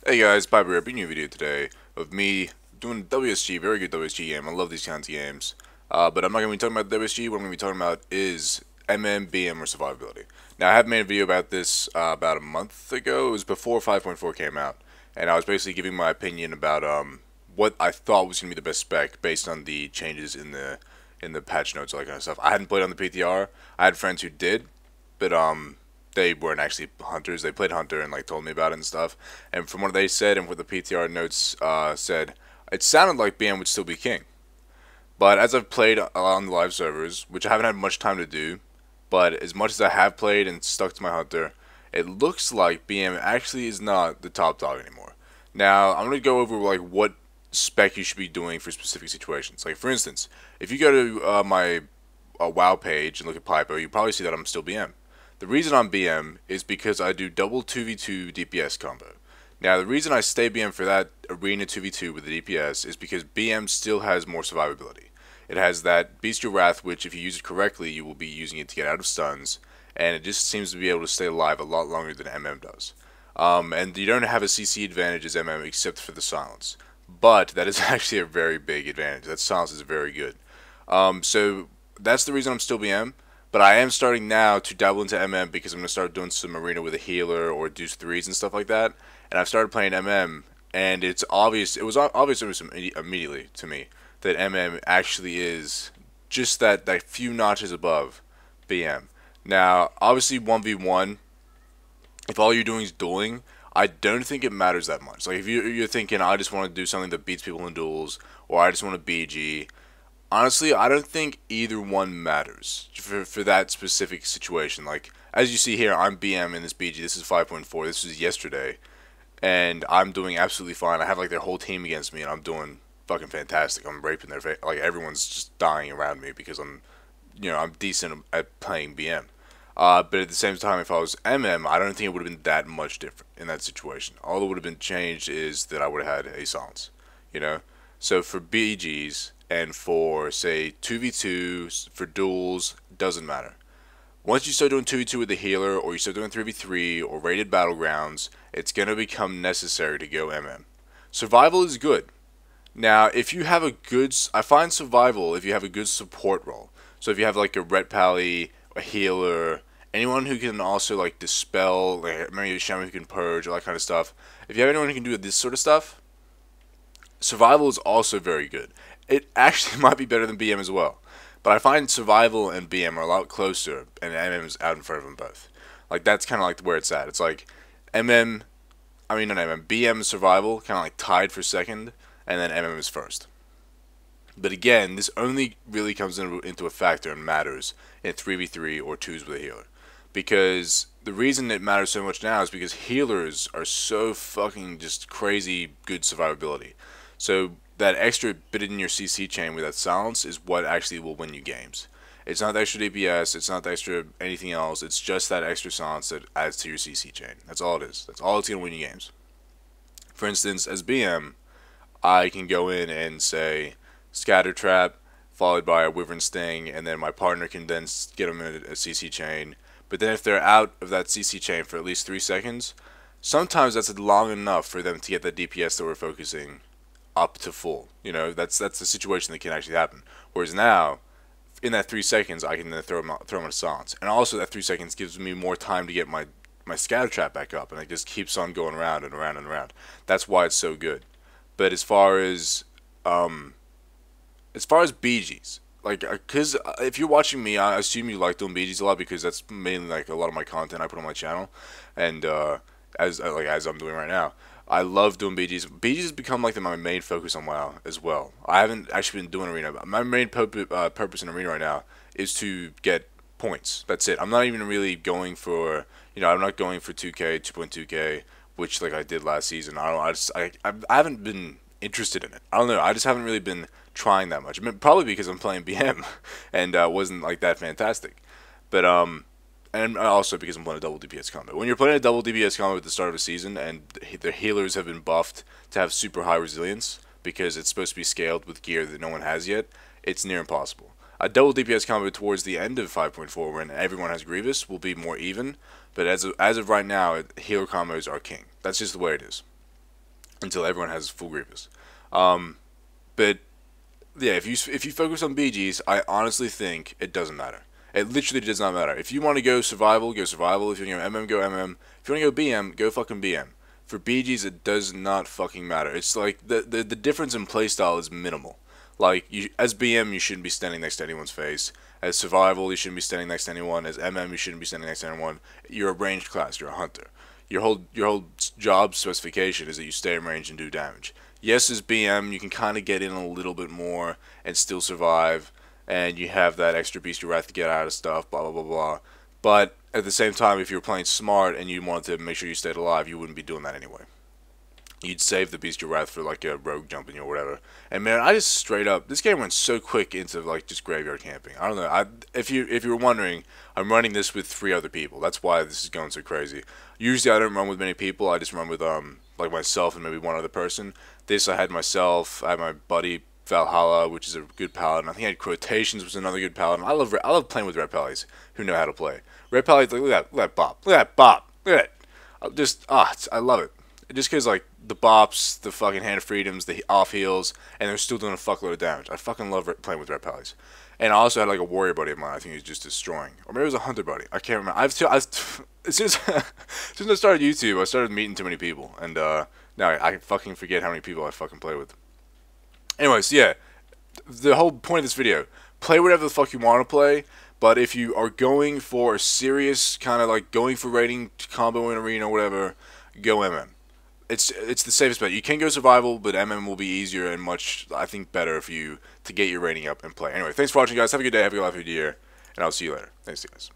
Hey guys, Pypo here, bringing you a video today of me doing WSG, very good WSG game. I love these kinds of games. But I'm not going to be talking about WSG. What I'm going to be talking about is MM, BM, or survivability. Now, I have made a video about this about a month ago. It was before 5.4 came out. And I was basically giving my opinion about what I thought was going to be the best spec based on the changes in the patch notes, all that kind of stuff. I hadn't played on the PTR. I had friends who did, but they weren't actually hunters. They played hunter and like told me about it and stuff. And from what they said and what the PTR notes said, it sounded like BM would still be king. But as I've played on the live servers, which I haven't had much time to do, but as much as I have played and stuck to my hunter, it looks like BM actually is not the top dog anymore. Now I'm gonna go over like what spec you should be doing for specific situations. Like for instance, if you go to my WoW page and look at Pypo, you probably see that I'm still BM. The reason I'm BM is because I do double 2v2 DPS combo. Now the reason I stay BM for that arena 2v2 with the DPS is because BM still has more survivability. It has that Bestial Wrath, which if you use it correctly, you will be using it to get out of stuns, and it just seems to be able to stay alive a lot longer than MM does. And you don't have a CC advantage as MM except for the silence. But that is actually a very big advantage. That silence is very good. So that's the reason I'm still BM. But I am starting now to dabble into MM because I'm going to start doing some arena with a healer or deuce threes and stuff like that. And I've started playing MM, and it's obvious. It was obvious immediately to me that MM actually is just that few notches above BM. Now, obviously 1v1, if all you're doing is dueling, I don't think it matters that much. Like if you're thinking I just want to do something that beats people in duels, or I just want to BG. Honestly, I don't think either one matters for that specific situation. Like, as you see here, I'm BM in this BG. This is 5.4. This was yesterday. And I'm doing absolutely fine. I have, like, their whole team against me, and I'm doing fucking fantastic. I'm raping their face. Like, everyone's just dying around me because I'm decent at playing BM. But at the same time, if I was MM, I don't think it would have been that much different in that situation. All that would have been changed is that I would have had a silence, you know? So for BGs and for, say, 2v2, for duels, doesn't matter. Once you start doing 2v2 with the healer, or you start doing 3v3, or rated battlegrounds, it's going to become necessary to go MM. Survival is good. Now, if you have a good, I find survival if you have a good support role. So if you have like a ret pally, a healer, anyone who can also like dispel, like maybe a shaman who can purge, all that kind of stuff. If you have anyone who can do this sort of stuff, survival is also very good. It actually might be better than BM as well. But I find survival and BM are a lot closer, and MM is out in front of them both. Like that's kind of like where it's at. It's like MM, I mean not MM, BM survival kind of like tied for second, and then MM is first. But again, this only really comes into a factor and matters in 3v3 or 2s with a healer. Because the reason it matters so much now is because healers are so fucking just crazy good survivability. So that extra bit in your CC chain with that silence is what actually will win you games. It's not the extra DPS, it's not the extra anything else, it's just that extra silence that adds to your CC chain. That's all it is. That's all it's going to win you games. For instance, as BM, I can go in and say Scatter Trap, followed by a Wyvern Sting, and then my partner can then get them in a CC chain. But then if they're out of that CC chain for at least 3 seconds, sometimes that's long enough for them to get the DPS that we're focusing up to full. You know, that's a situation that can actually happen. Whereas now, in that 3 seconds, I can then throw them in silence. And also that 3 seconds gives me more time to get my Scatter Trap back up, and it just keeps on going around and around and around. That's why it's so good. But as far as BGs, like, cause if you're watching me, I assume you like doing BGs a lot because that's mainly like a lot of my content I put on my channel, and as I'm doing right now, I love doing BGs. BGs has become like my main focus on WoW as well. I haven't actually been doing arena. My main purpose in arena right now is to get points. That's it. I'm not even really going for, I'm not going for 2K, 2.2K, which like I did last season. I don't know. I haven't been interested in it. I don't know. I just haven't really been trying that much. I mean, probably because I'm playing BM and wasn't like that fantastic. But and also because I'm playing a double DPS combo. When you're playing a double DPS combo at the start of a season and the healers have been buffed to have super high resilience because it's supposed to be scaled with gear that no one has yet, it's near impossible. A double DPS combo towards the end of 5.4 when everyone has Grievous will be more even, but as of right now, healer combos are king. That's just the way it is. until everyone has full Grievous. But yeah, if you focus on BGs, I honestly think it doesn't matter. It literally does not matter. If you want to go survival, go survival. If you want to go MM, go MM. If you want to go BM, go fucking BM. For BGs, it does not fucking matter. It's like the difference in playstyle is minimal. Like, as BM, you shouldn't be standing next to anyone's face. As survival, you shouldn't be standing next to anyone. As MM, you shouldn't be standing next to anyone. You're a ranged class. You're a hunter. Your whole job specification is that you stay in range and do damage. Yes, as BM, you can kind of get in a little bit more and still survive, and you have that extra beast your wrath to get out of stuff, blah blah blah blah. But at the same time, if you're playing smart and you wanted to make sure you stayed alive, you wouldn't be doing that anyway. You'd save the beast your wrath for like a rogue jumping or whatever. And man, I just straight up, this game went so quick into like just graveyard camping. I don't know. If you were wondering, I'm running this with 3 other people. That's why this is going so crazy. Usually I don't run with many people. I just run with like myself and maybe one other person. This I had myself. I had my buddy Valhalla, which is a good paladin. I think I had Quotations, which is another good paladin. I love playing with red pallies who know how to play. Red pallies, like, look at that bop. Look at that bop. Look at it. I love it. Just because, like, the bops, the fucking Hand of Freedoms, the off heals, and they're still doing a fuckload of damage. I fucking love playing with red pallies. And I also had, like, a warrior buddy of mine. I think he was just destroying. Or maybe it was a hunter buddy. I can't remember. As soon as I started YouTube, I started meeting too many people. And now I fucking forget how many people I fucking play with. Anyways, yeah. The whole point of this video, play whatever the fuck you want to play. But if you are going for a serious kind of, like, going for rating, combo in arena, whatever, go MM. It's the safest bet. You can go survival, but MM will be easier and much, I think, better for you to get your rating up and play. Anyway, thanks for watching, guys. Have a good day. Have a good life of the year. And I'll see you later. Thanks, guys.